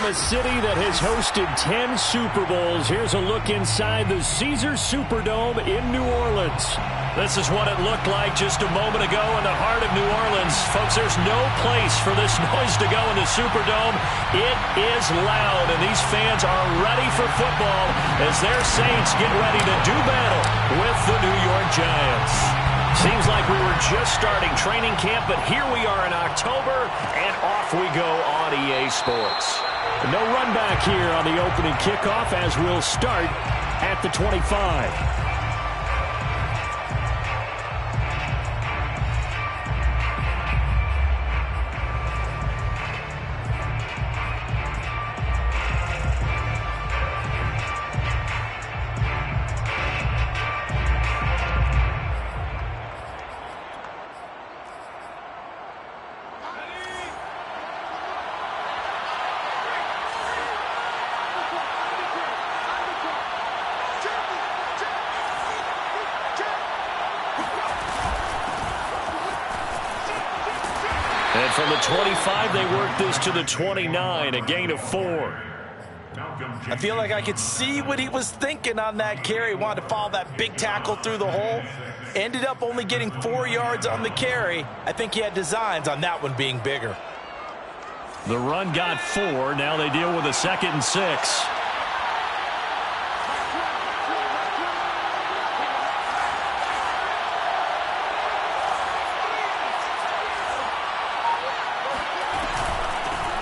a city that has hosted 10 Super Bowls, here's a look inside the Caesars Superdome in New Orleans. This is what it looked like just a moment ago in the heart of New Orleans. Folks, there's no place for this noise to go in the Superdome. It is loud, and these fans are ready for football as their Saints get ready to do battle with the New York Giants. Seems like we were just starting training camp, but here we are in October, and off we go on EA Sports. No run back here on the opening kickoff as we'll start at the 25. And from the 25, they work this to the 29, a gain of 4. I feel like I could see what he was thinking on that carry. Wanted to follow that big tackle through the hole. Ended up only getting 4 yards on the carry. I think he had designs on that one being bigger. The run got 4. Now they deal with a 2nd and 6.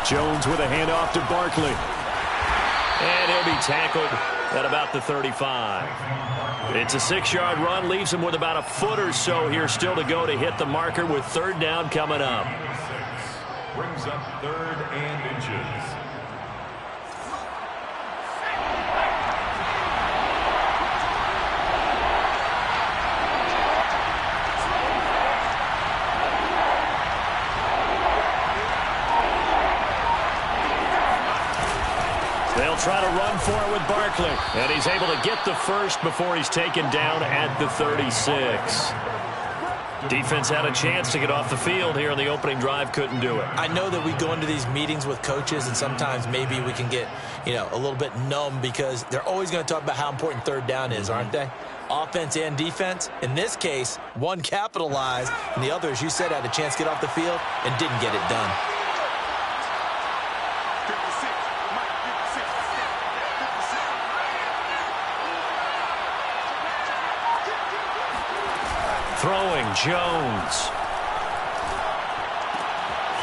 Jones with a handoff to Barkley. And he'll be tackled at about the 35. It's a 6-yard run, leaves him with about a foot or so here still to go to hit the marker with 3rd down coming up. Brings up 3rd and inches. They'll try to run for it with Barkley. And he's able to get the first before he's taken down at the 36. Defense had a chance to get off the field here in the opening drive. Couldn't do it. I know that we go into these meetings with coaches, and sometimes maybe we can get, a little bit numb because they're always going to talk about how important 3rd down is, aren't they? Offense and defense. In this case, one capitalized, and the other, as you said, had a chance to get off the field and didn't get it done. Throwing, Jones.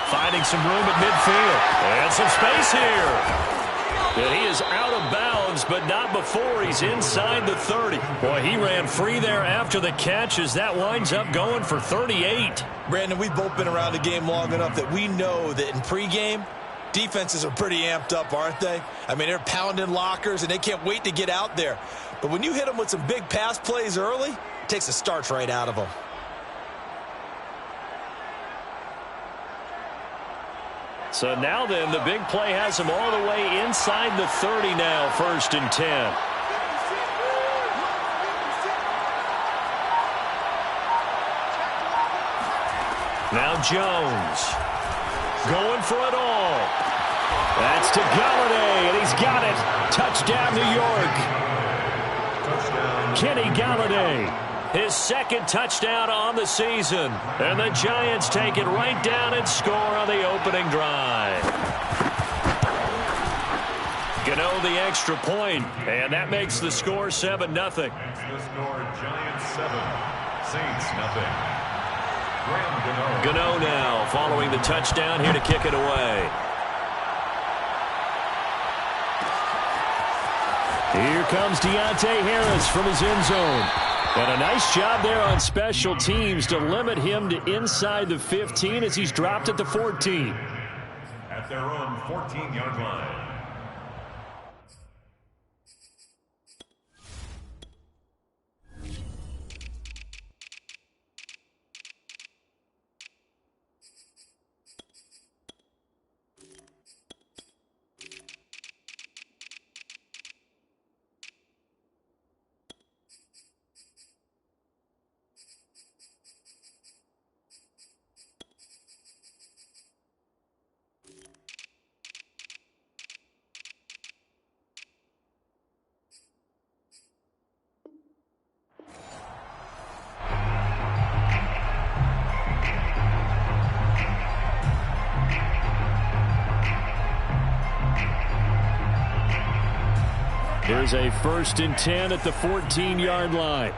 Finding some room at midfield. And some space here. And he is out of bounds, but not before he's inside the 30. Boy, he ran free there after the catch as that winds up going for 38. Brandon, we've both been around the game long enough that we know that in pregame, defenses are pretty amped up, aren't they? I mean, they're pounding lockers, and they can't wait to get out there. But when you hit them with some big pass plays early, it takes the starch right out of them. So now then, the big play has him all the way inside the 30 now, 1st and 10. Now Jones going for it all. That's to Galladay, and he's got it. Touchdown, New York. Kenny Galladay, his 2nd touchdown on the season. And the Giants take it right down and score on the opening drive. Gano the extra point, and that makes the score 7-0. The score, Giants 7, Saints 0. Gano now following the touchdown here to kick it away. Here comes Deontay Harris from his end zone. And a nice job there on special teams to limit him to inside the 15 as he's dropped at the 14. At their own 14-yard line. Here's a 1st and 10 at the 14-yard line.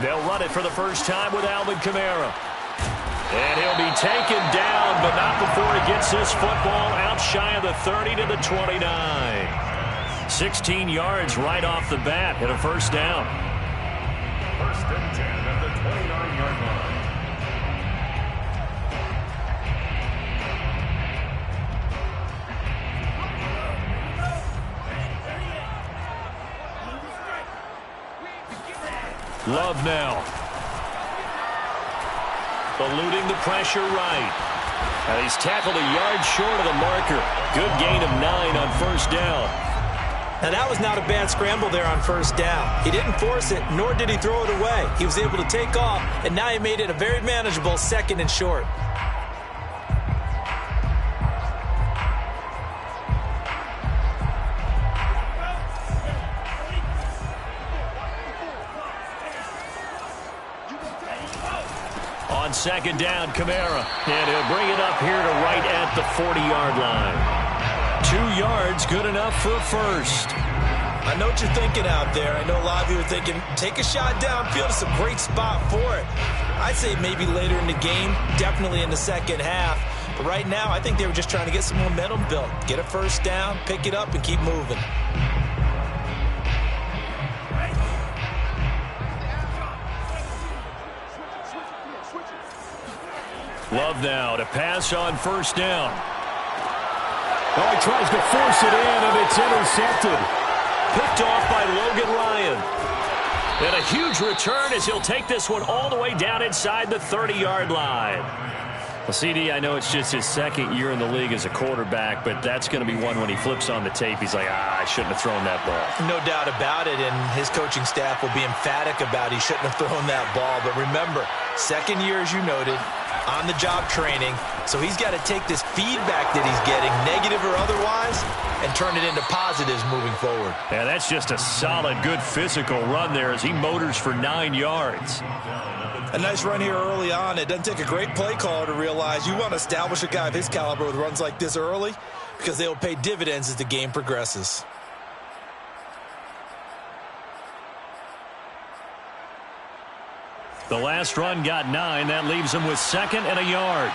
They'll run it for the first time with Alvin Kamara. And he'll be taken down, but not before he gets this football out shy of the 30 to the 29. 16 yards right off the bat and a 1st down. 1st and 10 at the 29-yard line. Love now. Eluding the pressure right. And he's tackled a yard short of the marker. Good gain of 9 on 1st down. Now, that was not a bad scramble there on 1st down. He didn't force it, nor did he throw it away. He was able to take off, and now he made it a very manageable 2nd and short. On 2nd down, Kamara. And he'll bring it up here to right at the 40-yard line. 2 yards, good enough for a 1st. I know what you're thinking out there. I know a lot of you are thinking, take a shot downfield. It's a great spot for it. I'd say maybe later in the game, definitely in the 2nd half. But right now, I think they were just trying to get some momentum built. Get a 1st down, pick it up, and keep moving. Love now to pass on 1st down. Oh, he tries to force it in, and it's intercepted. Picked off by Logan Ryan. And a huge return as he'll take this one all the way down inside the 30-yard line. Well, CD, I know it's just his 2nd year in the league as a quarterback, but that's going to be one when he flips on the tape. He's like, I shouldn't have thrown that ball. No doubt about it, and his coaching staff will be emphatic about he shouldn't have thrown that ball. But remember, 2nd year, as you noted, on-the-job training, so he's got to take this feedback that he's getting, negative or otherwise, and turn it into positives moving forward. Yeah, that's just a solid, good physical run there as he motors for 9 yards. A nice run here early on. It doesn't take a great play caller to realize you want to establish a guy of his caliber with runs like this early because they will pay dividends as the game progresses. The last run got 9. That leaves him with 2nd and a yard.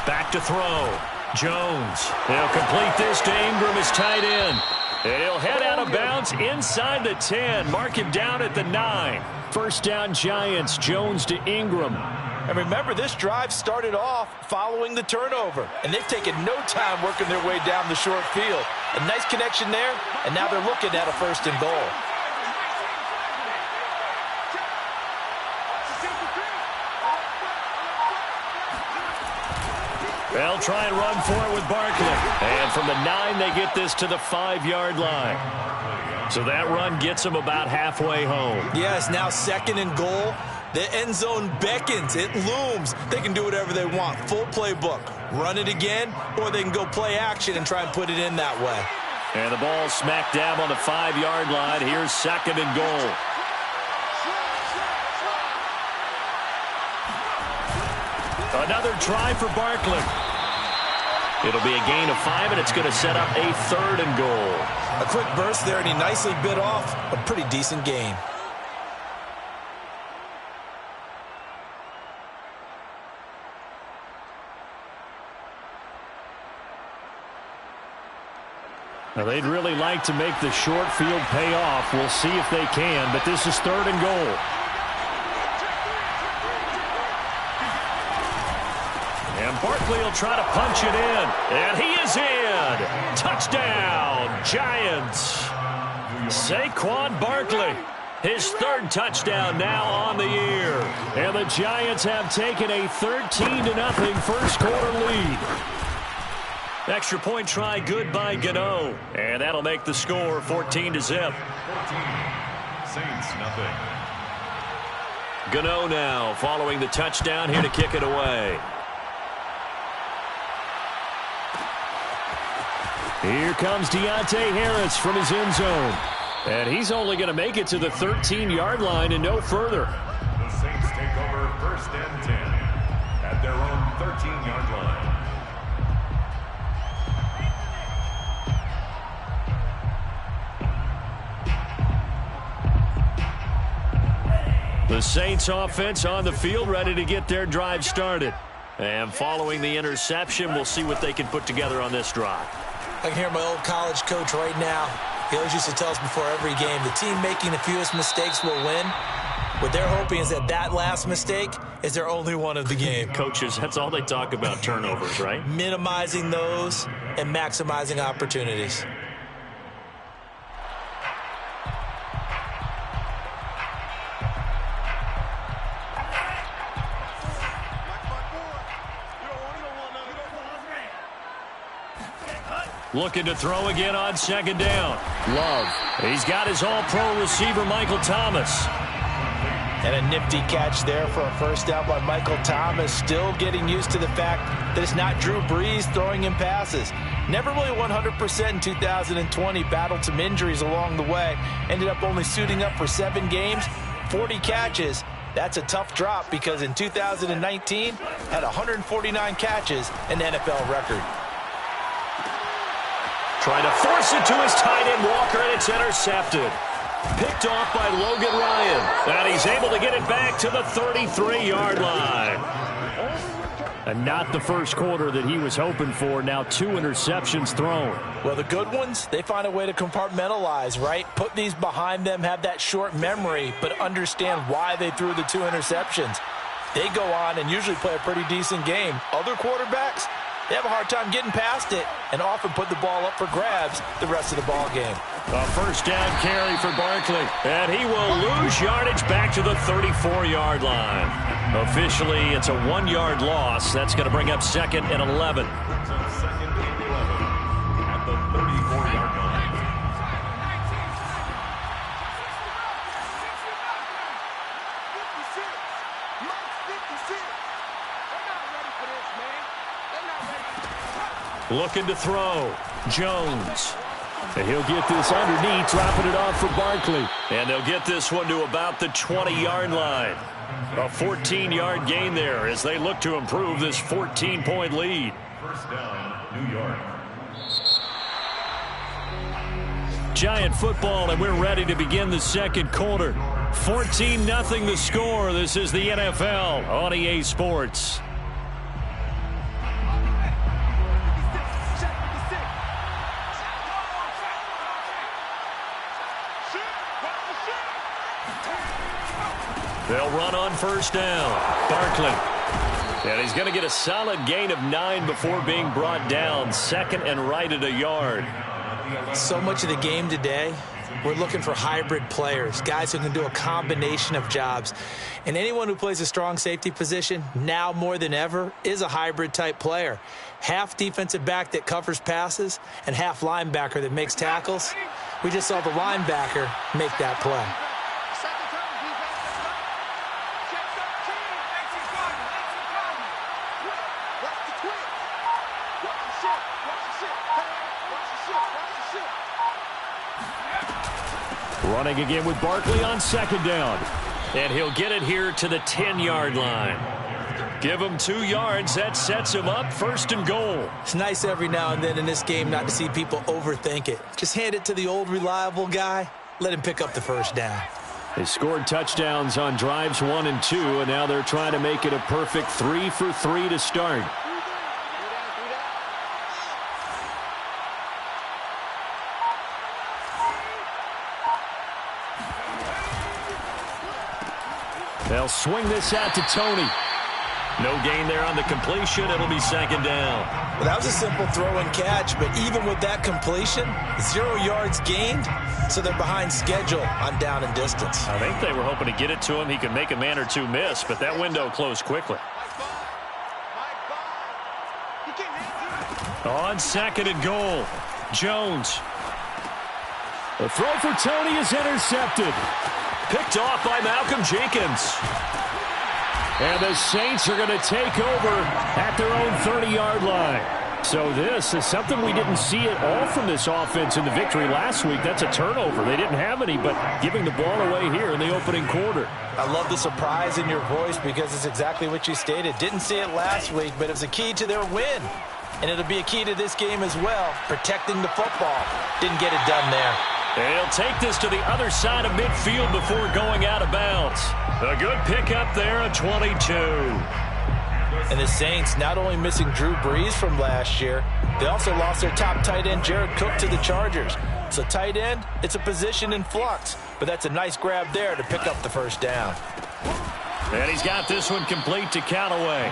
Back to throw. Jones. He'll complete this to Ingram, his tight end. And he'll head out of bounds inside the 10. Mark him down at the 9. 1st down Giants. Jones to Ingram. And remember, this drive started off following the turnover. And they've taken no time working their way down the short field. A nice connection there, and now they're looking at a 1st and goal. They'll try and run for it with Barkley. And from the 9, they get this to the 5-yard line. So that run gets them about halfway home. Yes, now 2nd and goal. The end zone beckons. It looms. They can do whatever they want. Full playbook. Run it again, or they can go play action and try and put it in that way. And the ball smack dab on the 5-yard line. Here's 2nd and goal. Another try for Barkley. It'll be a gain of 5, and it's going to set up a 3rd and goal. A quick burst there, and he nicely bit off a pretty decent gain. Now, they'd really like to make the short field pay off. We'll see if they can, but this is 3rd and goal. And Barkley will try to punch it in. And he is in. Touchdown, Giants. Saquon Barkley. His 3rd touchdown now on the year. And the Giants have taken a 13-0 first quarter lead. Extra point try good by Gano. And that'll make the score 14-0. 14. Saints, nothing. Gano now following the touchdown here to kick it away. Here comes Deontay Harris from his end zone. And he's only going to make it to the 13-yard line and no further. The Saints take over 1st and 10 at 13-yard line. The Saints offense on the field, ready to get their drive started. And following the interception, we'll see what they can put together on this drive. I can hear my old college coach right now. He always used to tell us before every game, the team making the fewest mistakes will win. What they're hoping is that last mistake is their only one of the game. Coaches, that's all they talk about, turnovers, right? Minimizing those and maximizing opportunities. Looking to throw again on second down. Love. He's got his all-pro receiver, Michael Thomas. And a nifty catch there for a first down by Michael Thomas. Still getting used to the fact that it's not Drew Brees throwing him passes. Never really 100% in 2020. Battled some injuries along the way. Ended up only suiting up for 7 games, 40 catches. That's a tough drop because in 2019, had 149 catches, an NFL record. Trying to force it to his tight end, Walker, and it's intercepted. Picked off by Logan Ryan. And he's able to get it back to the 33-yard line. And not the first quarter that he was hoping for. Now 2 interceptions thrown. Well, the good ones, they find a way to compartmentalize, right? Put these behind them, have that short memory, but understand why they threw the 2 interceptions. They go on and usually play a pretty decent game. Other quarterbacks, they have a hard time getting past it and often put the ball up for grabs the rest of the ball game. A first down carry for Barkley. And he will lose yardage back to the 34-yard line. Officially, it's a 1-yard loss. That's going to bring up 2nd and 11. Brings up 2nd and 11 at the 34-yard line. Looking to throw. Jones. And he'll get this underneath, dropping it off for Barkley. And they'll get this one to about the 20-yard line. A 14-yard gain there as they look to improve this 14-point lead. First down, New York. Giant football, and we're ready to begin the second quarter. 14-0 the score. This is the NFL on EA Sports. They'll run on first down. Barkley. And he's going to get a solid gain of 9 before being brought down. 2nd and right at a yard. So much of the game today, we're looking for hybrid players, guys who can do a combination of jobs. And anyone who plays a strong safety position, now more than ever, is a hybrid type player. Half defensive back that covers passes and half linebacker that makes tackles. We just saw the linebacker make that play. Running again with Barkley on second down. And he'll get it here to the 10-yard line. Give him 2 yards. That sets him up 1st and goal. It's nice every now and then in this game not to see people overthink it. Just hand it to the old reliable guy. Let him pick up the first down. They scored touchdowns on drives 1 and 2, and now they're trying to make it a perfect 3 for 3 to start. They'll swing this out to Tony. No gain there on the completion. It'll be 2nd down. Well, that was a simple throw and catch, but even with that completion, 0 yards gained, so they're behind schedule on down and distance. I think they were hoping to get it to him. He could make a man or 2 miss, but that window closed quickly. On 2nd and goal, Jones. The throw for Tony is intercepted. Picked off by Malcolm Jenkins. And the Saints are going to take over at their own 30-yard line. So this is something we didn't see at all from this offense in the victory last week. That's a turnover. They didn't have any, but giving the ball away here in the opening quarter. I love the surprise in your voice because it's exactly what you stated. Didn't see it last week, but it was a key to their win. And it'll be a key to this game as well, protecting the football. Didn't get it done there. And he'll take this to the other side of midfield before going out of bounds. A good pickup there at 22. And the Saints not only missing Drew Brees from last year, they also lost their top tight end, Jared Cook, to the Chargers. So tight end, it's a position in flux. But that's a nice grab there to pick up the first down. And he's got this one complete to Callaway.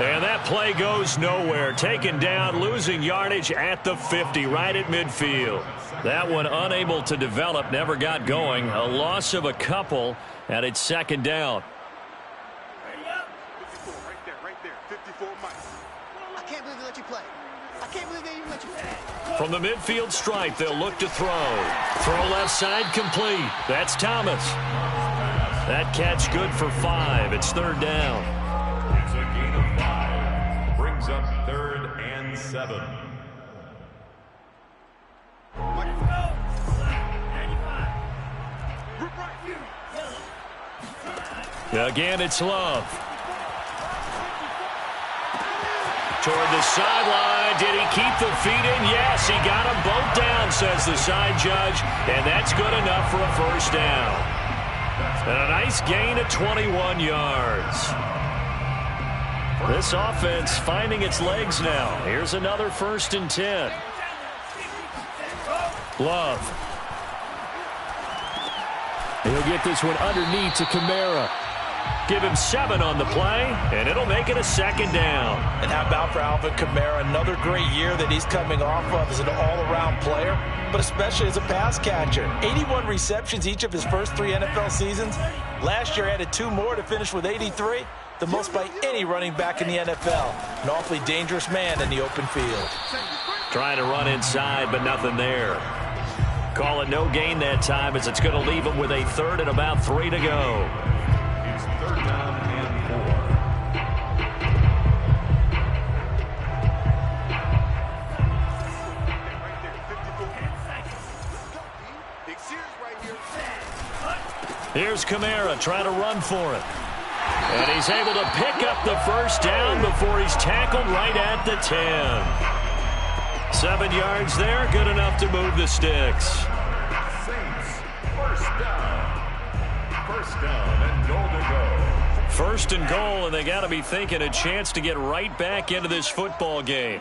And that play goes nowhere. Taken down, losing yardage at the 50, right at midfield. That one unable to develop, never got going. A loss of a couple, and it's second down. From the midfield stripe, they'll look to throw. Throw left side complete. That's Thomas. That catch good for 5. It's third down. It's a gain of 5. Brings up 3rd and 7. Again, it's Love. Toward the sideline. Did he keep the feet in? Yes, he got them both down, says the side judge. And that's good enough for a first down. And a nice gain of 21 yards. This offense finding its legs now. Here's another 1st and 10. Love. He'll get this one underneath to Kamara. Give him 7 on the play, and it'll make it a second down. And how about for Alvin Kamara? Another great year that he's coming off of as an all-around player, but especially as a pass catcher. 81 receptions each of his first 3 NFL seasons. Last year added 2 more to finish with 83, the most by any running back in the NFL. An awfully dangerous man in the open field. Trying to run inside, but nothing there. Call it no gain that time as it's going to leave him with a 3rd and about 3 to go. It's 3rd down and 4. Here's Kamara trying to run for it. And he's able to pick up the first down before he's tackled right at the 10. 7 yards there, good enough to move the sticks. Saints, 1st down. 1st down and goal to go. 1st and goal, and they got to be thinking a chance to get right back into this football game.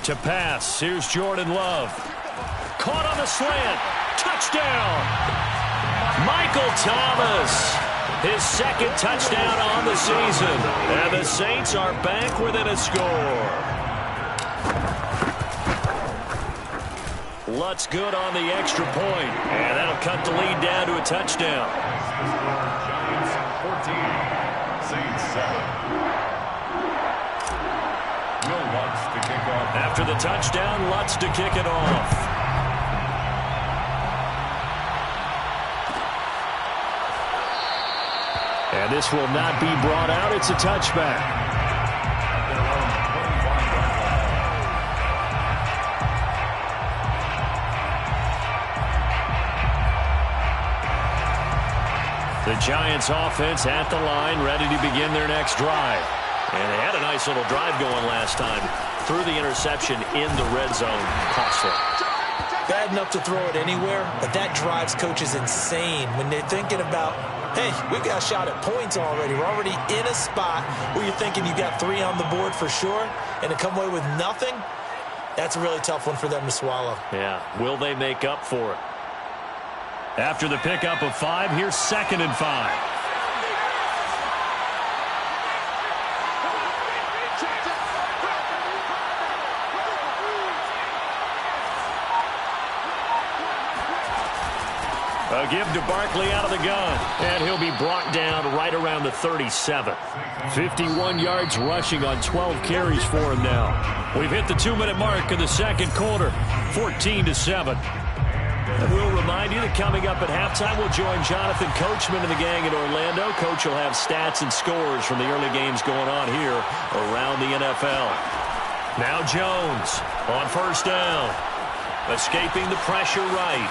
To pass, here's Jordan Love. Caught on the slant. Touchdown. Michael Thomas. His 2nd touchdown on the season. And the Saints are back within a score. Lutz good on the extra point. And that'll cut the lead down to a touchdown. Giants 14. Saints 7. Will Lutz to kick off. After the touchdown, Lutz to kick it off. And this will not be brought out. It's a touchback. The Giants offense at the line, ready to begin their next drive. And they had a nice little drive going last time. Threw the interception in the red zone. Costly. Bad enough to throw it anywhere, but that drives coaches insane when they're thinking about, hey, we've got a shot at points already. We're already in a spot where you're thinking you got 3 on the board for sure, and to come away with nothing, that's a really tough one for them to swallow. Yeah, will they make up for it? After the pickup of 5, here's 2nd and 5. A give to Barkley out of the gun, and he'll be brought down right around the 37. 51 yards rushing on 12 carries for him now. We've hit the 2-minute mark in the second quarter, 14-7. And we'll remind remind you that coming up at halftime, we'll join Jonathan Coachman and the gang in Orlando. Coach will have stats and scores from the early games going on here around the NFL. Now Jones on first down. Escaping the pressure right.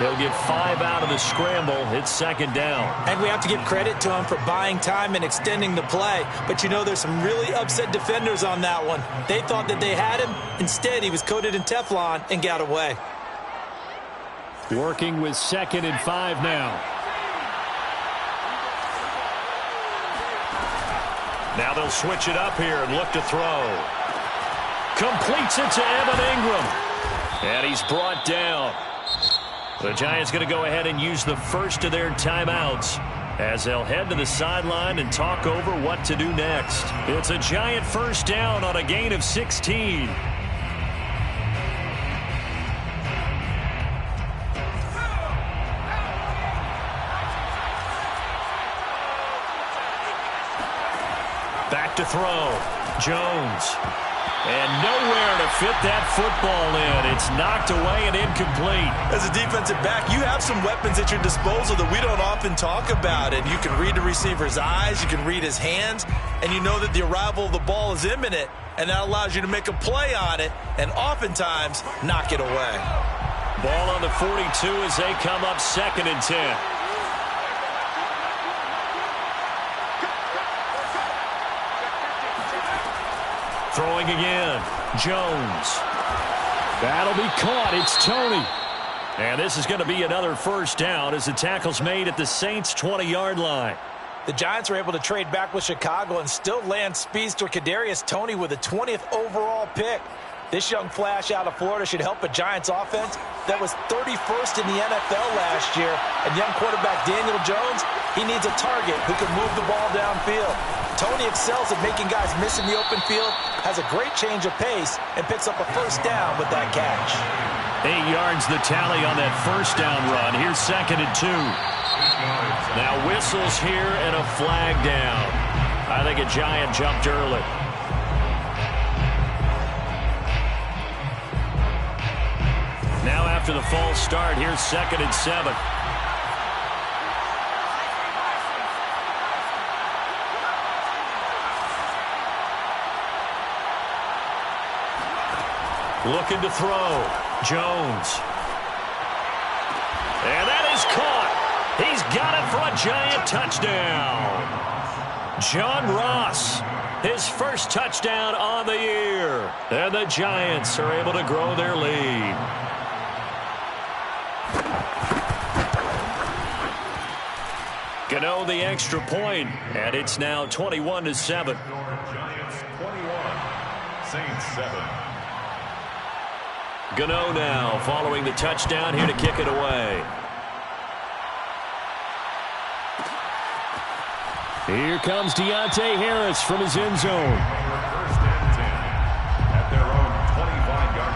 He'll get 5 out of the scramble. It's second down. And we have to give credit to him for buying time and extending the play. But you know, there's some really upset defenders on that one. They thought that they had him. Instead, he was coated in Teflon and got away. Working with 2nd and 5 now. Now they'll switch it up here and look to throw. Completes it to Evan Ingram. And he's brought down. The Giants going to go ahead and use the first of their timeouts as they'll head to the sideline and talk over what to do next. It's a Giant first down on a gain of 16. Back to throw. Jones. And nowhere to fit that football in. It's knocked away and incomplete. As a defensive back, you have some weapons at your disposal that we don't often talk about. And you can read the receiver's eyes, you can read his hands, and you know that the arrival of the ball is imminent, and that allows you to make a play on it and oftentimes knock it away. Ball on the 42 as they come up 2nd and 10. Throwing again. Jones. That'll be caught. It's Toney. And this is going to be another first down as the tackle's made at the Saints' 20-yard line. The Giants are able to trade back with Chicago and still land speedster Kadarius Toney with a 20th overall pick. This young flash out of Florida should help a Giants offense that was 31st in the NFL last year. And young quarterback Daniel Jones, he needs a target who can move the ball downfield. Toney excels at making guys miss in the open field, has a great change of pace, and picks up a first down with that catch. 8 yards the tally on that first down run. Here's 2nd and 2. Now whistles here and a flag down. I think a Giant jumped early. Now after the false start, here's 2nd and 7. Looking to throw. Jones. And that is caught. He's got it for a Giant touchdown. John Ross, his first touchdown on the year. And the Giants are able to grow their lead. Gano the extra point, and it's now 21-7. Giants 21, Saints 7. Gano now following the touchdown here to kick it away. Here comes Deontay Harris from his end zone. First and 10 at their own 25-yard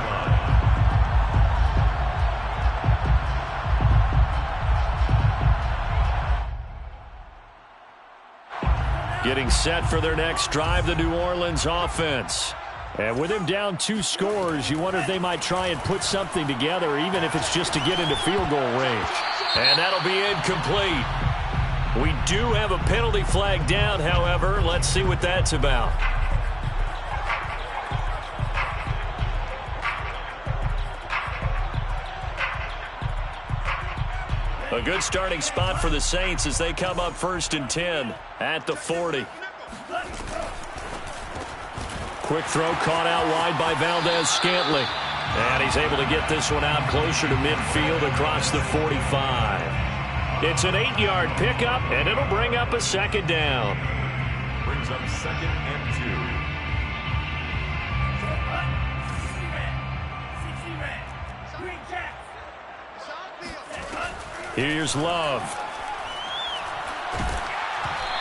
line. Getting set for their next drive, the New Orleans offense. And with him down 2 scores, you wonder if they might try and put something together, even if it's just to get into field goal range. And that'll be incomplete. We do have a penalty flag down, however. Let's see what that's about. A good starting spot for the Saints as they come up 1st and 10 at the 40. Quick throw caught out wide by Valdez-Scantling. And he's able to get this one out closer to midfield across the 45. It's an 8-yard pickup, and it'll bring up a 2nd down. Brings up 2nd and 2. Here's Love.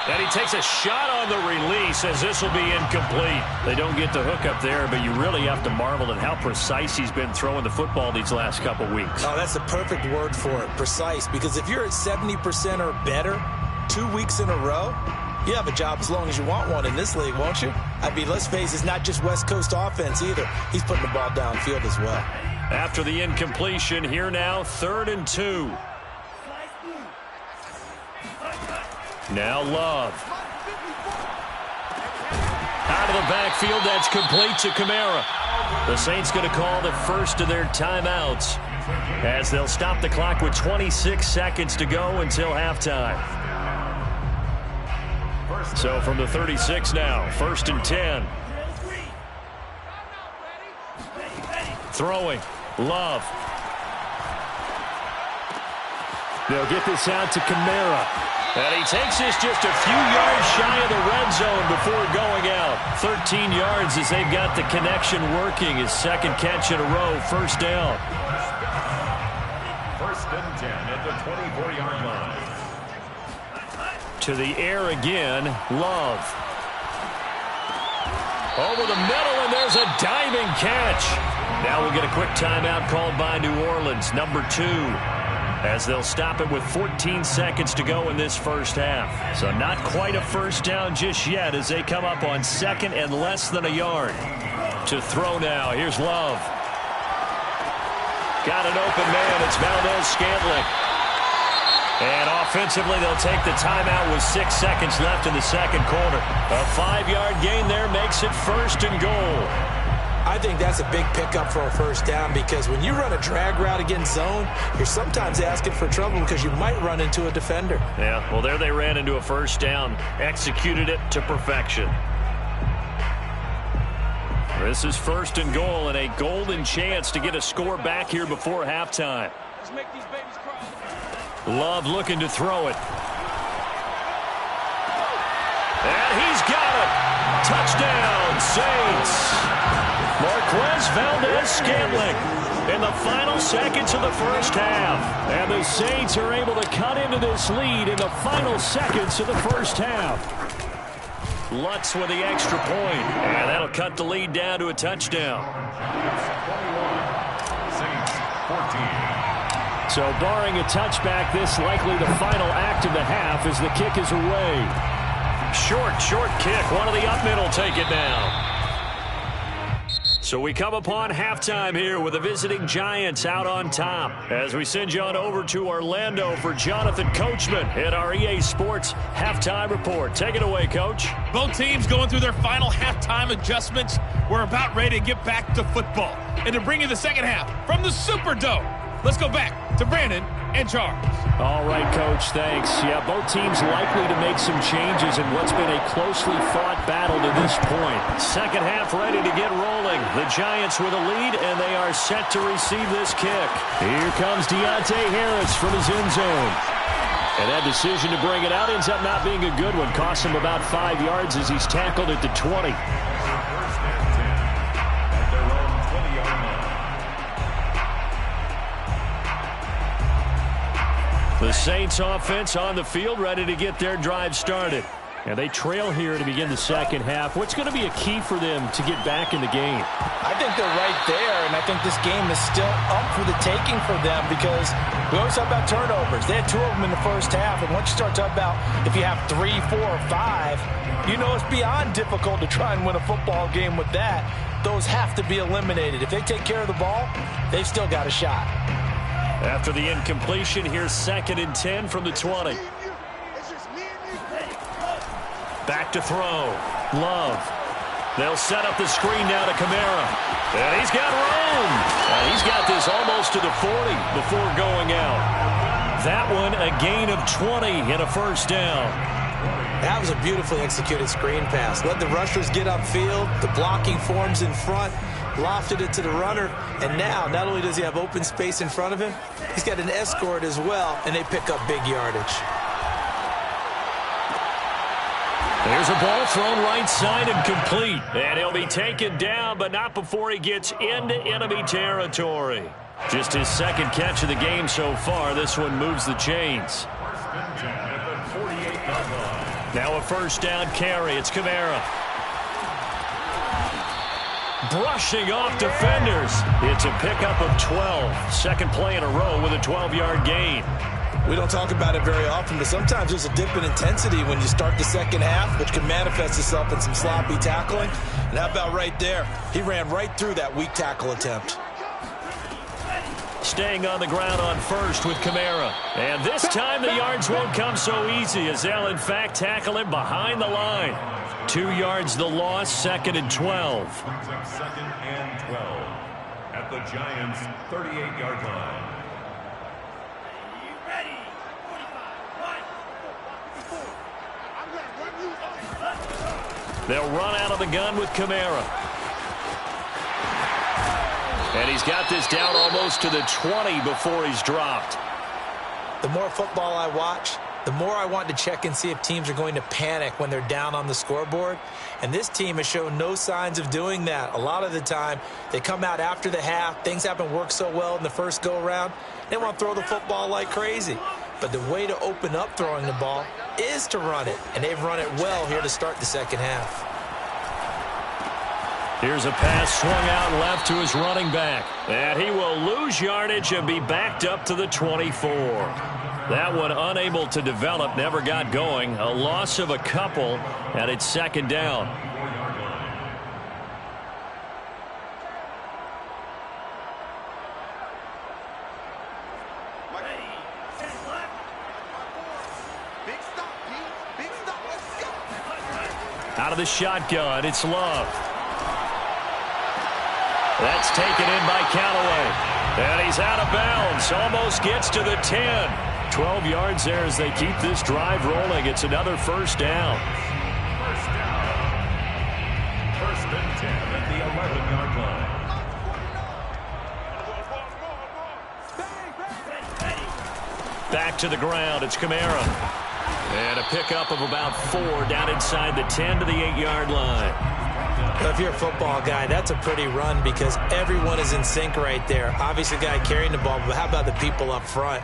And he takes a shot on the release as this will be incomplete. They don't get the hook up there, but you really have to marvel at how precise he's been throwing the football these last couple weeks. Oh, that's the perfect word for it, precise. Because if you're at 70% or better 2 weeks in a row, you have a job as long as you want one in this league, won't you? I mean, let's face it, it's not just West Coast offense either. He's putting the ball downfield as well. After the incompletion, here now, 3rd and 2. Now Love. Out of the backfield, that's complete to Kamara. The Saints going to call the first of their timeouts as they'll stop the clock with 26 seconds to go until halftime. So from the 36 now, 1st and 10. Throwing. Love. They'll get this out to Kamara. And he takes this just a few yards shy of the red zone before going out. 13 yards as they've got the connection working. His second catch in a row, 1st down. 1st and 10 at the 24-yard line. To the air again, Love. Over the middle, and there's a diving catch. Now we'll get a quick timeout called by New Orleans, number 2. As they'll stop it with 14 seconds to go in this first half. So not quite a first down just yet as they come up on 2nd and less than a yard. To throw now, here's Love. Got an open man, it's Valdes-Scantling. And offensively, they'll take the timeout with 6 seconds left in the second quarter. A 5-yard gain there makes it 1st and goal. I think that's a big pickup for a first down because when you run a drag route against zone, you're sometimes asking for trouble because you might run into a defender. Yeah, well, there they ran into a first down, executed it to perfection. This is 1st and goal and a golden chance to get a score back here before halftime. Let's make these babies cry. Love looking to throw it. And he's got it. Touchdown, Saints. Marquez Valdes-Scantling in the final seconds of the first half. And the Saints are able to cut into this lead in the final seconds of the first half. Lutz with the extra point. And that'll cut the lead down to a touchdown. 21, Saints 14. So barring a touchback, this likely the final act of the half as the kick is away. Short kick. One of the up middle take it down. So we come upon halftime here with the visiting Giants out on top. As we send you on over to Orlando for Jonathan Coachman at our EA Sports Halftime Report. Take it away, Coach. Both teams going through their final halftime adjustments. We're about ready to get back to football. And to bring you the second half from the Superdome, let's go back to Brandon and Charles. All right, Coach, thanks. Yeah, both teams likely to make some changes in what's been a closely fought battle to this point. Second half ready to get rolling. The Giants with a lead, and they are set to receive this kick. Here comes Deontay Harris from his end zone. And that decision to bring it out ends up not being a good one. Costs him about 5 yards as he's tackled at the 20. 1st and 10 at their own 20-yard line. The Saints offense on the field ready to get their drive started. And they trail here to begin the second half. What's going to be a key for them to get back in the game? I think they're right there, and I think this game is still up for the taking for them because we always talk about turnovers. They had 2 of them in the first half, and once you start talking about if you have 3, 4, or 5, you know it's beyond difficult to try and win a football game with that. Those have to be eliminated. If they take care of the ball, they've still got a shot. After the incompletion, here's 2nd and 10 from the 20. Back to throw. Love. They'll set up the screen now to Kamara. And he's got room. He's got this almost to the 40 before going out. That one a gain of 20 and a first down. That was a beautifully executed screen pass. Let the rushers get upfield. The blocking forms in front. Lofted it to the runner. And now, not only does he have open space in front of him, he's got an escort as well, and they pick up big yardage. There's a ball thrown right side and complete. And he'll be taken down, but not before he gets into enemy territory. Just his second catch of the game so far. This one moves the chains. 1st and 10 at the 48-yard line. Now a first down carry. It's Kamara. Brushing off defenders. It's a pickup of 12. Second play in a row with a 12-yard gain. We don't talk about it very often, but sometimes there's a dip in intensity when you start the second half, which can manifest itself in some sloppy tackling. And how about right there? He ran right through that weak tackle attempt. Staying on the ground on first with Kamara. And this time the yards won't come so easy as they'll, in fact, tackle him behind the line. 2 yards the loss, 2nd and 12. Second and 12 at the Giants' 38-yard line. They'll run out of the gun with Kamara. And he's got this down almost to the 20 before he's dropped. The more football I watch, the more I want to check and see if teams are going to panic when they're down on the scoreboard. And this team has shown no signs of doing that. A lot of the time, they come out after the half. Things haven't worked so well in the first go-around. They want to throw the football like crazy. But the way to open up throwing the ball is to run it. And they've run it well here to start the second half. Here's a pass swung out left to his running back. And he will lose yardage and be backed up to the 24. That one unable to develop, never got going. A loss of a couple, and it's 2nd down. Out of the shotgun, it's Love. That's taken in by Callaway. And he's out of bounds. Almost gets to the 10. 12 yards there as they keep this drive rolling. It's another first down. First down. 1st and 10 at the 11-yard line. Back to the ground. It's Kamara. And a pickup of about 4 down inside the 10 to the 8-yard line. Well, if you're a football guy, that's a pretty run because everyone is in sync right there. Obviously, the guy carrying the ball, but how about the people up front?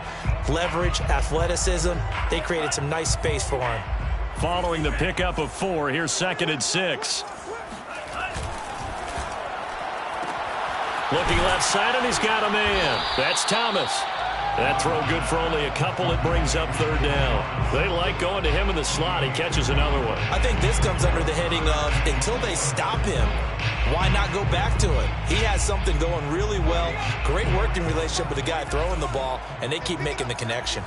Leverage, athleticism, they created some nice space for him. Following the pickup of 4, here's 2nd and 6. Looking left side, and he's got a man. That's Thomas. That throw good for only a couple. It brings up 3rd down. They like going to him in the slot. He catches another one. I think this comes under the heading of until they stop him, why not go back to it? He has something going really well. Great working relationship with the guy throwing the ball, and they keep making the connection.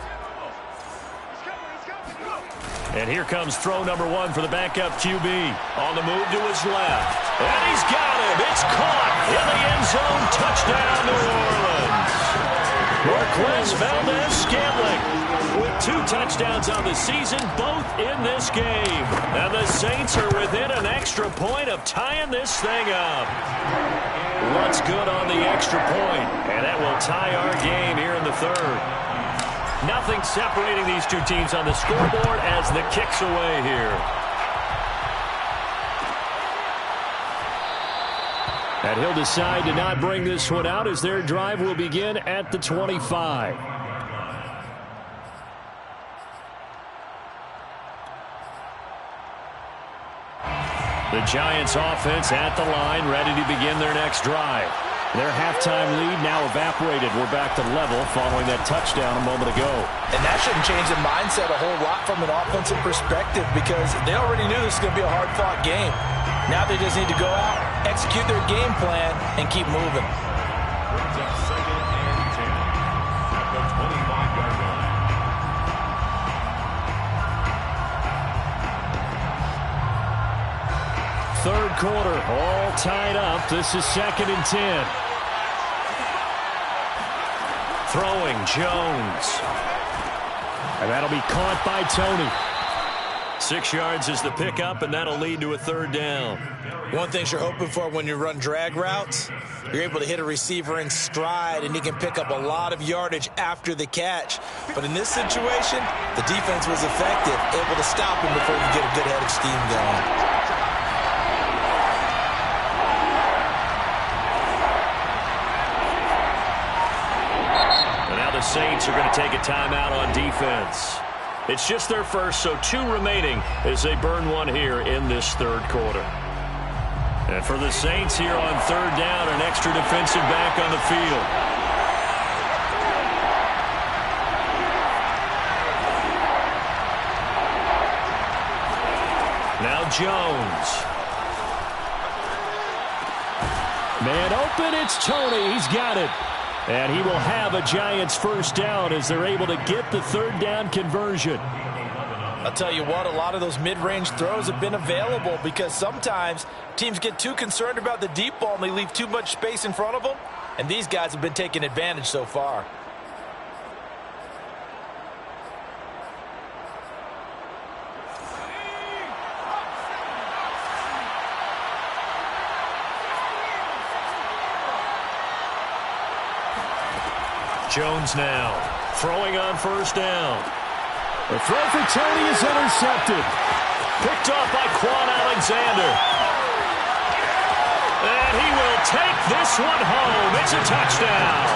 And here comes throw number 1 for the backup QB. On the move to his left. And he's got him. It's caught in the end zone. Touchdown, New Orleans. Marquez Valdez-Scantling with 2 touchdowns on the season, both in this game. And the Saints are within an extra point of tying this thing up. What's good on the extra point? And that will tie our game here in the 3rd. Nothing separating these 2 teams on the scoreboard as the kick's away here. And he'll decide to not bring this one out as their drive will begin at the 25. The Giants offense at the line, ready to begin their next drive. Their halftime lead now evaporated. We're back to level following that touchdown a moment ago. And that shouldn't change the mindset a whole lot from an offensive perspective because they already knew this was going to be a hard-fought game. Now they just need to go out, execute their game plan, and keep moving. Brings up 2nd and 10 at the 25-yard line. Third quarter, all tied up. This is 2nd and 10. Throwing, Jones. And that'll be caught by Tony. 6 yards is the pickup, and that'll lead to a 3rd down. One thing you're hoping for when you run drag routes, you're able to hit a receiver in stride, and he can pick up a lot of yardage after the catch. But in this situation, the defense was effective, able to stop him before you get a good head of steam going. The Saints are going to take a timeout on defense. It's just their first, so 2 remaining as they burn 1 here in this 3rd quarter. And for the Saints here on 3rd down, an extra defensive back on the field. Now Jones. Man open, it's Tony. He's got it. And he will have a Giants first down as they're able to get the third down conversion. I'll tell you what, a lot of those mid-range throws have been available because sometimes teams get too concerned about the deep ball and they leave too much space in front of them. And these guys have been taking advantage so far. Jones now throwing on first down. The throw for Tony is intercepted. Picked off by Quan Alexander. And he will take this one home. It's a touchdown.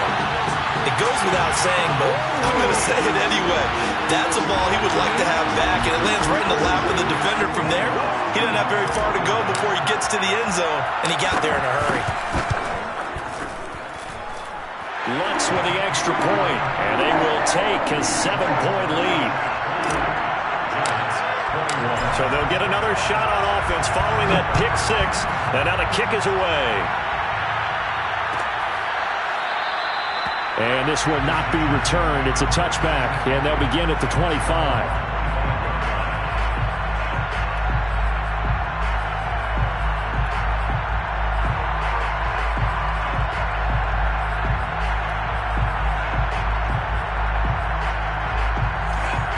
It goes without saying, but I'm going to say it anyway. That's a ball he would like to have back, and it lands right in the lap of the defender from there. He doesn't have very far to go before he gets to the end zone, and he got there in a hurry. Lutz with the extra point, and they will take a 7-point lead. So they'll get another shot on offense following that pick six, and now the kick is away. And this will not be returned. It's a touchback, and they'll begin at the 25.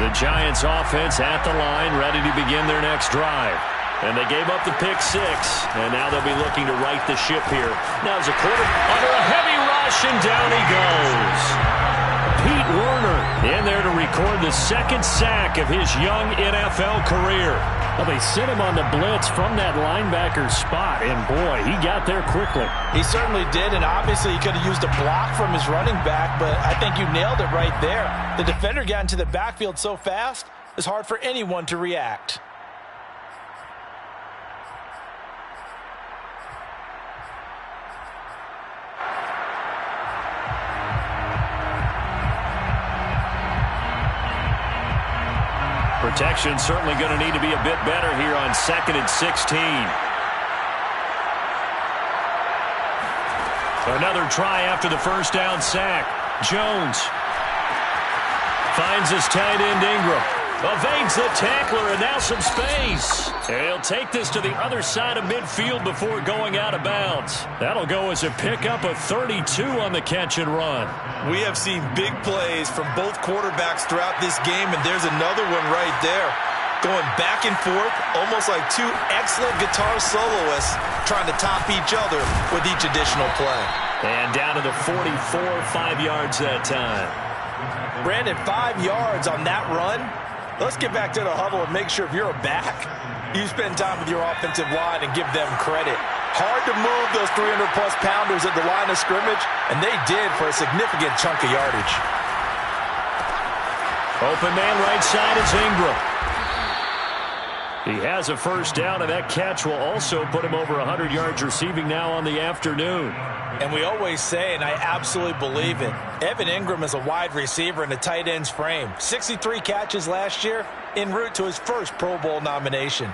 The Giants offense at the line, ready to begin their next drive. And they gave up the pick six, and now they'll be looking to right the ship here. Now as a quarter under a heavy rush, and down he goes. Pete Werner in there to record the second sack of his young NFL career. Well, they sent him on the blitz from that linebacker spot, and boy, he got there quickly. He certainly did, and obviously he could have used a block from his running back, but I think you nailed it right there. The defender got into the backfield so fast, it's hard for anyone to react. Protection certainly going to need to be a bit better here on 2nd and 16. Another try after the first down sack. Jones finds his tight end Ingram. Evades the tackler, and now some space. And he'll take this to the other side of midfield before going out of bounds. That'll go as a pickup of 32 on the catch and run. We have seen big plays from both quarterbacks throughout this game, and there's another one right there. Going back and forth, almost like two excellent guitar soloists trying to top each other with each additional play. And down to the 44, 5 yards that time. Brandon, 5 yards on that run. Let's get back to the huddle and make sure if you're a back, you spend time with your offensive line and give them credit. Hard to move those 300-plus pounders at the line of scrimmage, and they did for a significant chunk of yardage. Open man right side is Ingram. He has a first down, and that catch will also put him over 100 yards receiving now on the afternoon. And we always say, and I absolutely believe it, Evan Ingram is a wide receiver in a tight end's frame. 63 catches last year, en route to his first Pro Bowl nomination.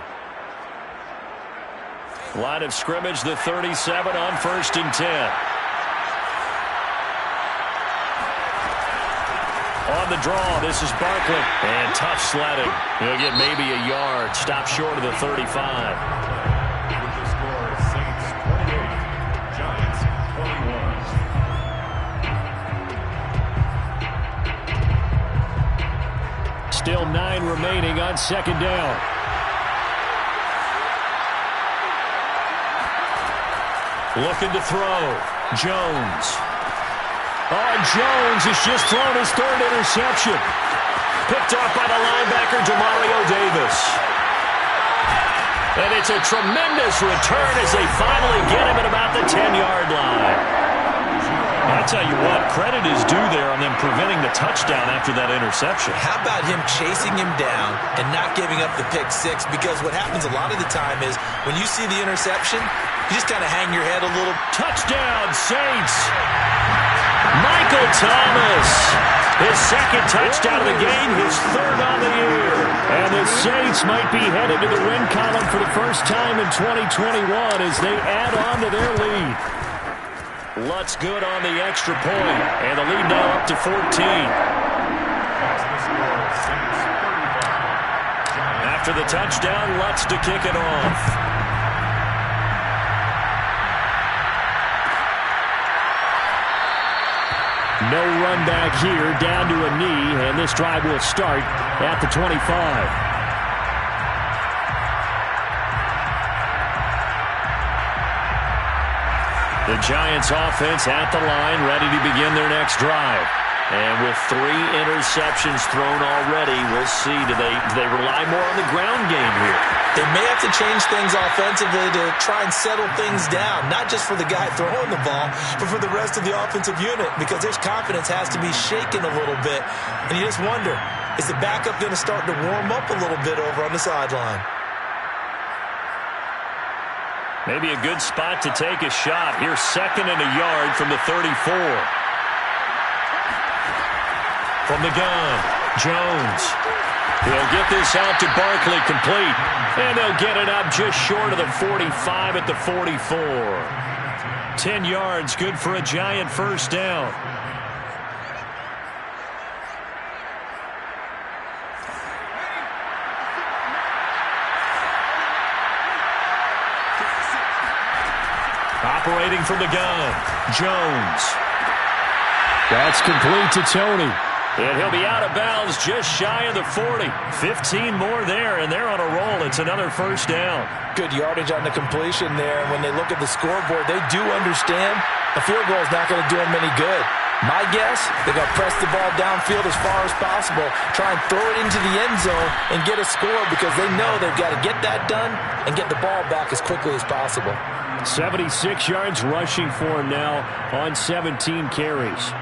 Line of scrimmage, the 37 on 1st and 10. On the draw, this is Barkley. And tough sledding. He'll get maybe a yard. Stop short of the 35. With the score, Saints 28, Giants 21. Still 9 remaining on 2nd down. Looking to throw. Jones. Oh, Jones has just thrown his 3rd interception. Picked off by the linebacker, Demario Davis. And it's a tremendous return as they finally get him at about the 10-yard line. I tell you what, credit is due there on them preventing the touchdown after that interception. How about him chasing him down and not giving up the pick six? Because what happens a lot of the time is when you see the interception, you just kind of hang your head a little. Touchdown, Saints. Michael Thomas. His 2nd touchdown of the game, his 3rd on the year. And the Saints might be headed to the win column for the first time in 2021 as they add on to their lead. Lutz good on the extra point, and the lead now up to 14. After the touchdown, Lutz to kick it off. No run back here, down to a knee, and this drive will start at the 25. The Giants offense at the line, ready to begin their next drive. And with 3 interceptions thrown already, we'll see, do they rely more on the ground game here? They may have to change things offensively to try and settle things down, not just for the guy throwing the ball, but for the rest of the offensive unit, because their confidence has to be shaken a little bit. And you just wonder, is the backup going to start to warm up a little bit over on the sideline? Maybe a good spot to take a shot. Here's 2nd and a yard from the 34. From the gun, Jones. He'll get this out to Barkley, complete. And they'll get it up just short of the 45 at the 44. 10 yards, good for a Giant first down. Operating from the gun, Jones. That's complete to Tony. And he'll be out of bounds just shy of the 40. 15 more there, and they're on a roll. It's another first down. Good yardage on the completion there. When they look at the scoreboard, they do understand a field goal is not going to do them any good. My guess, they're going to press the ball downfield as far as possible, try and throw it into the end zone and get a score because they know they've got to get that done and get the ball back as quickly as possible. 76 yards rushing for him now on 17 carries.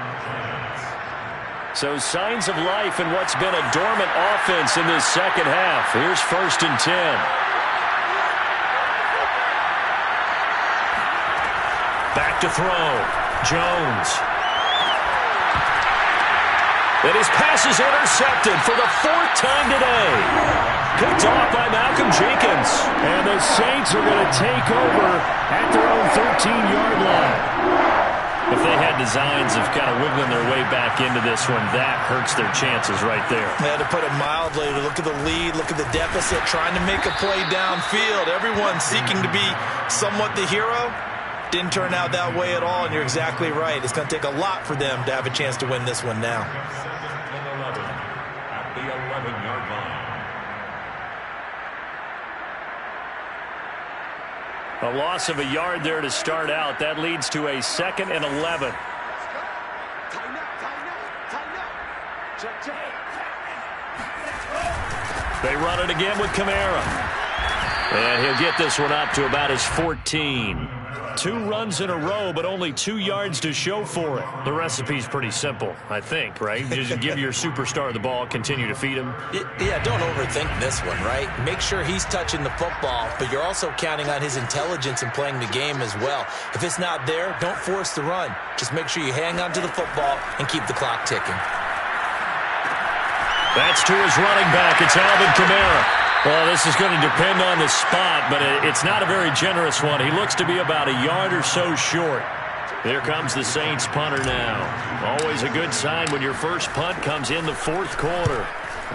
So signs of life in what's been a dormant offense in this second half. Here's 1st and 10. Back to throw. Jones. And his pass is intercepted for the 4th time today. Picked off by Malcolm Jenkins. And the Saints are going to take over at their own 13-yard line. If they had designs of kind of wiggling their way back into this one, that hurts their chances right there. Yeah, to put it mildly, to look at the lead, look at the deficit, trying to make a play downfield. Everyone seeking to be somewhat the hero. Didn't turn out that way at all, and you're exactly right. It's going to take a lot for them to have a chance to win this one now. 2nd and 11 at the 11-yard line. A loss of a yard there to start out. That leads to a 2nd and 11. They run it again with Kamara. And he'll get this one up to about his 14. 2 runs in a row, but only 2 yards to show for it. The recipe's pretty simple, I think, right? Just give your superstar the ball, continue to feed him. Yeah, don't overthink this one, right? Make sure he's touching the football, but you're also counting on his intelligence in playing the game as well. If it's not there, don't force the run. Just make sure you hang on to the football and keep the clock ticking. That's to his running back. It's Alvin Kamara. Well, this is going to depend on the spot, but it's not a very generous one. He looks to be about a yard or so short. Here comes the Saints punter now. Always a good sign when your first punt comes in the 4th quarter.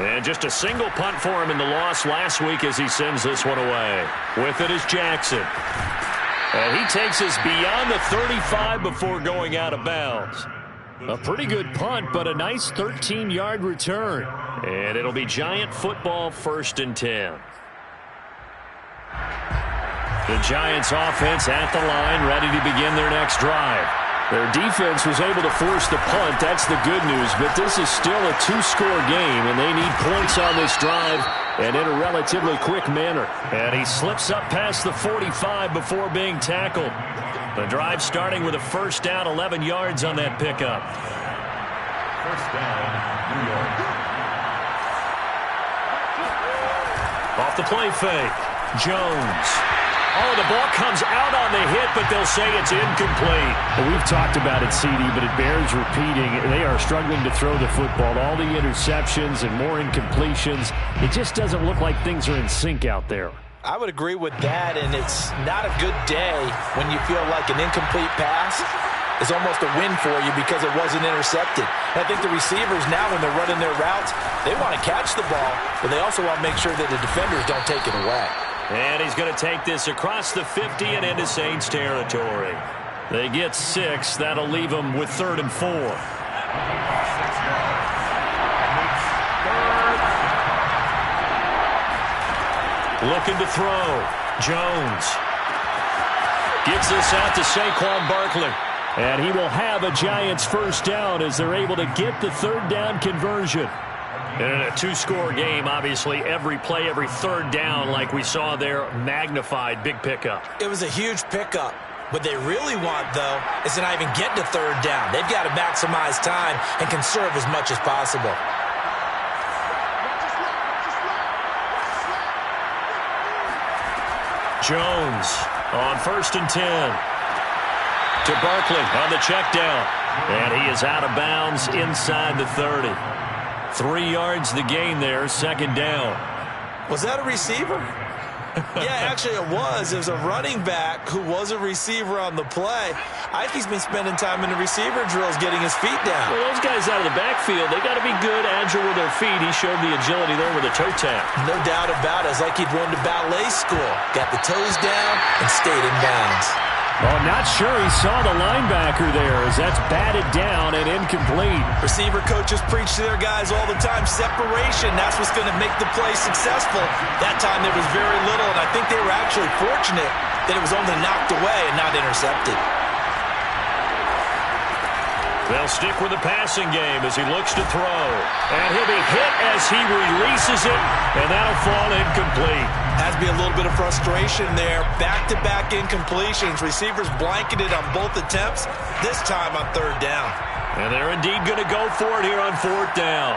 And just a single punt for him in the loss last week as he sends this one away. With it is Jackson. And he takes us beyond the 35 before going out of bounds. A pretty good punt, but a nice 13-yard return. And it'll be Giant football, 1st and 10. The Giants offense at the line, ready to begin their next drive. Their defense was able to force the punt. That's the good news, but this is still a 2-score game, and they need points on this drive and in a relatively quick manner. And he slips up past the 45 before being tackled. The drive starting with a first down, 11 yards on that pickup. First down, New York. Off the play fake, Jones. Oh, the ball comes out on the hit, but they'll say it's incomplete. Well, we've talked about it, CD, but it bears repeating. They are struggling to throw the football. All the interceptions and more incompletions. It just doesn't look like things are in sync out there. I would agree with that, and it's not a good day when you feel like an incomplete pass is almost a win for you because it wasn't intercepted. And I think the receivers now, when they're running their routes, they want to catch the ball, but they also want to make sure that the defenders don't take it away. And he's going to take this across the 50 and into Saints territory. They get 6. That'll leave them with 3rd and 4. Looking to throw. Jones gets this out to Saquon Barkley. And he will have a Giants first down as they're able to get the 3rd down conversion. And in a 2-score game, obviously, every play, every 3rd down, like we saw there, magnified. Big pickup. It was a huge pickup. What they really want, though, is to not even get to 3rd down. They've got to maximize time and conserve as much as possible. Jones on 1st and 10. To Barkley on the check down. And he is out of bounds inside the 30. 3 yards the gain there, 2nd down. Was that a receiver? Yeah, actually it was. It was a running back who was a receiver on the play. I think he's been spending time in the receiver drills getting his feet down. Well, those guys out of the backfield, they got to be good, agile with their feet. He showed the agility there with a toe tap. No doubt about it. It's like he'd run to ballet school. Got the toes down and stayed in bounds. Well, not sure he saw the linebacker there as that's batted down and incomplete. Receiver coaches preach to their guys all the time. Separation, that's what's going to make the play successful. That time there was very little, and I think they were actually fortunate that it was only knocked away and not intercepted. They'll stick with the passing game as he looks to throw. And he'll be hit as he releases it, and that'll fall incomplete. Has to be a little bit of frustration there. Back-to-back incompletions. Receivers blanketed on both attempts, this time on 3rd down. And they're indeed going to go for it here on 4th down.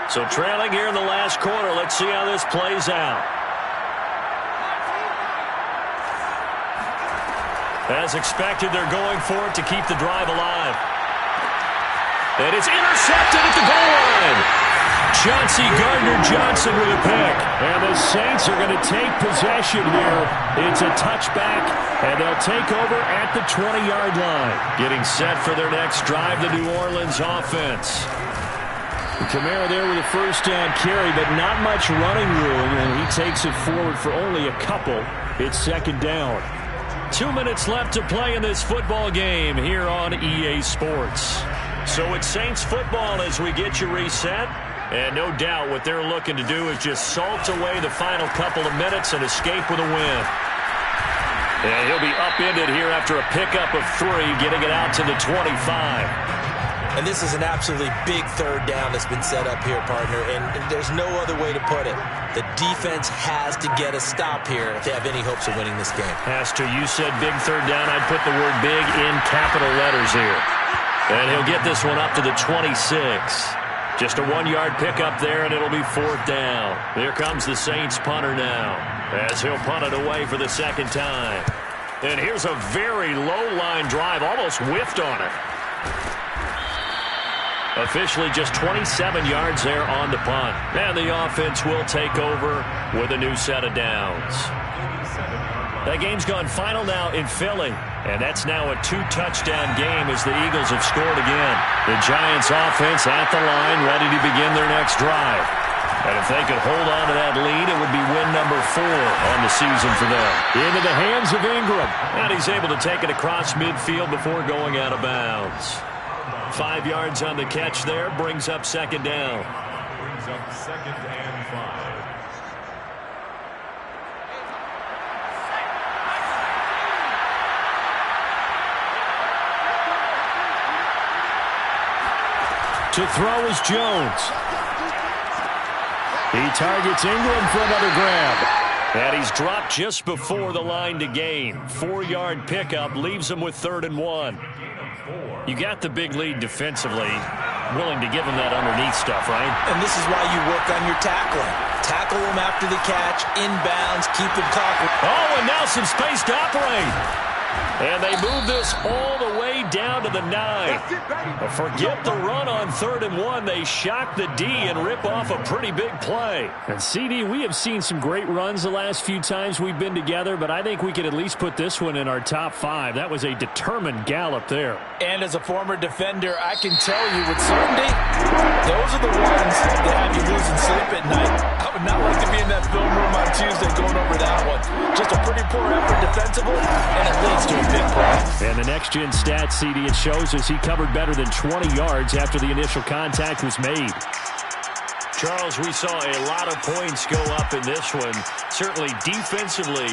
So trailing here in the last quarter. Let's see how this plays out. As expected, they're going for it to keep the drive alive. And it's intercepted at the goal line. Chauncey Gardner-Johnson with a pick. And the Saints are going to take possession here. It's a touchback, and they'll take over at the 20-yard line. Getting set for their next drive, the New Orleans offense. Kamara there with a 1st down carry, but not much running room, and he takes it forward for only a couple. It's 2nd down. 2 minutes left to play in this football game here on EA Sports. So it's Saints football as we get you reset. And no doubt what they're looking to do is just salt away the final couple of minutes and escape with a win. And he'll be upended here after a pickup of 3, getting it out to the 25. And this is an absolutely big 3rd down that's been set up here, partner, and there's no other way to put it. The defense has to get a stop here if they have any hopes of winning this game. Has to. You said big 3rd down. I'd put the word big in capital letters here. And he'll get this one up to the 26. Just a 1-yard pickup there, and it'll be 4th down. Here comes the Saints punter now, as he'll punt it away for the 2nd time. And here's a very low-line drive, almost whiffed on it. Officially just 27 yards there on the punt. And the offense will take over with a new set of downs. That game's gone final now in Philly. And that's now a 2-touchdown game as the Eagles have scored again. The Giants offense at the line, ready to begin their next drive. And if they could hold on to that lead, it would be win number 4 on the season for them. Into the hands of Ingram. And he's able to take it across midfield before going out of bounds. 5 yards on the catch there, brings up 2nd down. Brings up 2nd and 5. To throw is Jones. He targets Ingram for another grab. And he's dropped just before the line to gain. 4-yard pickup leaves him with 3rd and 1. You got the big lead defensively. Willing to give him that underneath stuff, right? And this is why you work on your tackling. Tackle him after the catch, inbounds, keep him caught. Oh, and now some space to operate. And they move this all the way down to the 9. But forget the run on 3rd and 1. They shock the D and rip off a pretty big play. And CD, we have seen some great runs the last few times we've been together, but I think we could at least put this one in our top 5. That was a determined gallop there. And as a former defender, I can tell you with certainty, those are the ones that have you losing sleep at night. I would not like to be in that film room on Tuesday going over that one. Just a pretty poor effort defensively, and it leads to a big play. And the next-gen stat, CD, it shows us he covered better than 20 yards after the initial contact was made. Charles, we saw a lot of points go up in this one. Certainly defensively,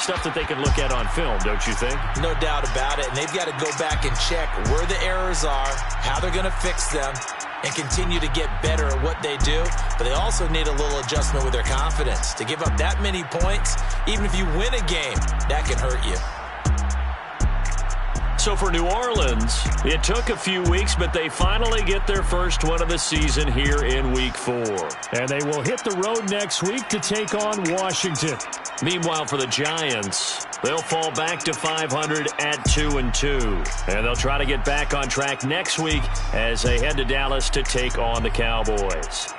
stuff that they can look at on film, don't you think? No doubt about it. And they've got to go back and check where the errors are, how they're going to fix them, and continue to get better at what they do. But they also need a little adjustment with their confidence. To give up that many points, even if you win a game, that can hurt you. So for New Orleans, it took a few weeks, but they finally get their first one of the season here in Week 4. And they will hit the road next week to take on Washington. Meanwhile, for the Giants, they'll fall back to 500 at 2-2. And they'll try to get back on track next week as they head to Dallas to take on the Cowboys.